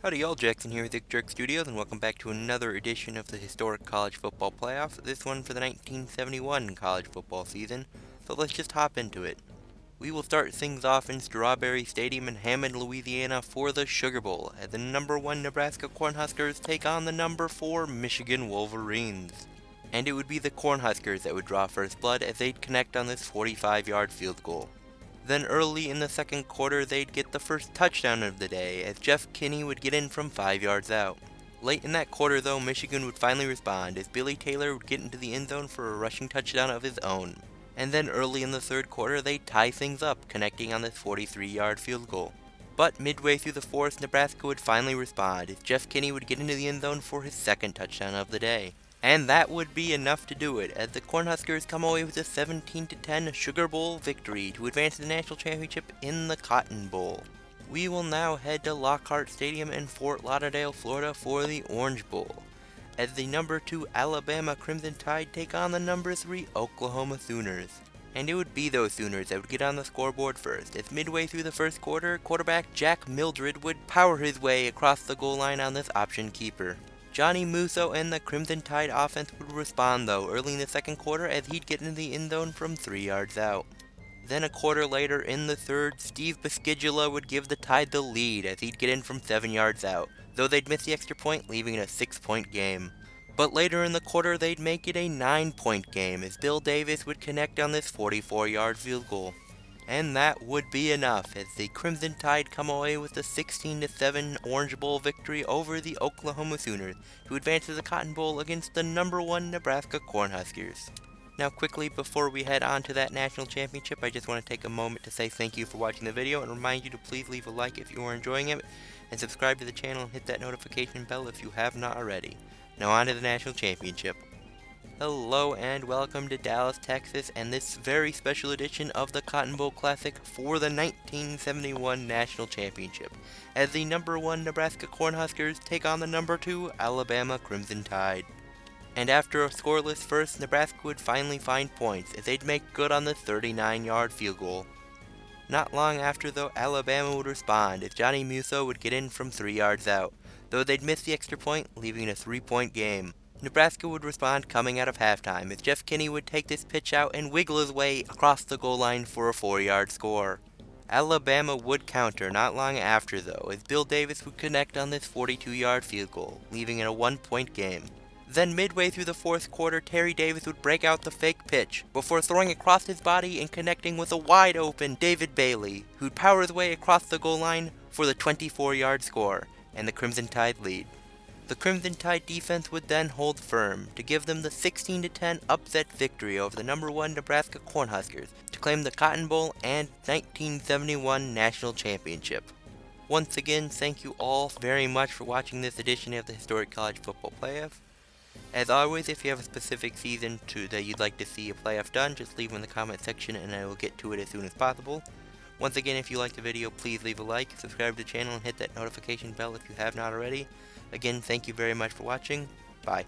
Howdy y'all, Jackson here with Jerk Studios, and welcome back to another edition of the historic college football playoffs, this one for the 1971 college football season, so let's just hop into it. We will start things off in Strawberry Stadium in Hammond, Louisiana for the Sugar Bowl, as the number 1 Nebraska Cornhuskers take on the number 4 Michigan Wolverines. And it would be the Cornhuskers that would draw first blood as they'd connect on this 45-yard field goal. Then early in the second quarter, they'd get the first touchdown of the day, as Kinney would get in from 5 yards out. Late in that quarter though, Michigan would finally respond, as Billy Taylor would get into the end zone for a rushing touchdown of his own. And then early in the third quarter, they'd tie things up, connecting on this 43-yard field goal. But midway through the fourth, Nebraska would finally respond, as Kinney would get into the end zone for his second touchdown of the day. And that would be enough to do it, as the Cornhuskers come away with a 17-10 Sugar Bowl victory to advance to the national championship in the Cotton Bowl. We will now head to Lockhart Stadium in Fort Lauderdale, Florida for the Orange Bowl, as the number 2 Alabama Crimson Tide take on the number 3 Oklahoma Sooners. And it would be those Sooners that would get on the scoreboard first, as midway through the first quarter, quarterback Jack Mildred would power his way across the goal line on this option keeper. Johnny Musso and the Crimson Tide offense would respond though early in the second quarter, as he'd get into the end zone from 3 yards out. Then a quarter later in the third, Steve Bisciglia would give the Tide the lead as he'd get in from 7 yards out, though they'd miss the extra point, leaving it a 6-point game. But later in the quarter they'd make it a 9-point game, as Bill Davis would connect on this 44-yard field goal. And that would be enough, as the Crimson Tide come away with a 16-7 Orange Bowl victory over the Oklahoma Sooners to advance to the Cotton Bowl against the number 1 Nebraska Cornhuskers. Now quickly, before we head on to that national championship, I just want to take a moment to say thank you for watching the video and remind you to please leave a like if you are enjoying it, and subscribe to the channel and hit that notification bell if you have not already. Now on to the national championship. Hello and welcome to Dallas, Texas, and this very special edition of the Cotton Bowl Classic for the 1971 National Championship, as the number 1 Nebraska Cornhuskers take on the number 2 Alabama Crimson Tide. And after a scoreless first, Nebraska would finally find points, as they'd make good on the 39-yard field goal. Not long after though, Alabama would respond, as Johnny Musso would get in from 3 yards out, though they'd miss the extra point, leaving it a 3-point game. Nebraska would respond coming out of halftime, as Kinney would take this pitch out and wiggle his way across the goal line for a 4-yard score. Alabama would counter not long after though, as Bill Davis would connect on this 42-yard field goal, leaving it a 1-point game. Then midway through the fourth quarter, Terry Davis would break out the fake pitch, before throwing across his body and connecting with a wide open David Bailey, who'd power his way across the goal line for the 24-yard score, and the Crimson Tide lead. The Crimson Tide defense would then hold firm to give them the 16-10 upset victory over the number 1 Nebraska Cornhuskers to claim the Cotton Bowl and 1971 National Championship. Once again, thank you all very much for watching this edition of the Historic College Football Playoff. As always, if you have a specific season that you'd like to see a playoff done, just leave them in the comment section and I will get to it as soon as possible. Once again, if you liked the video, please leave a like, subscribe to the channel, and hit that notification bell if you have not already. Again, thank you very much for watching. Bye.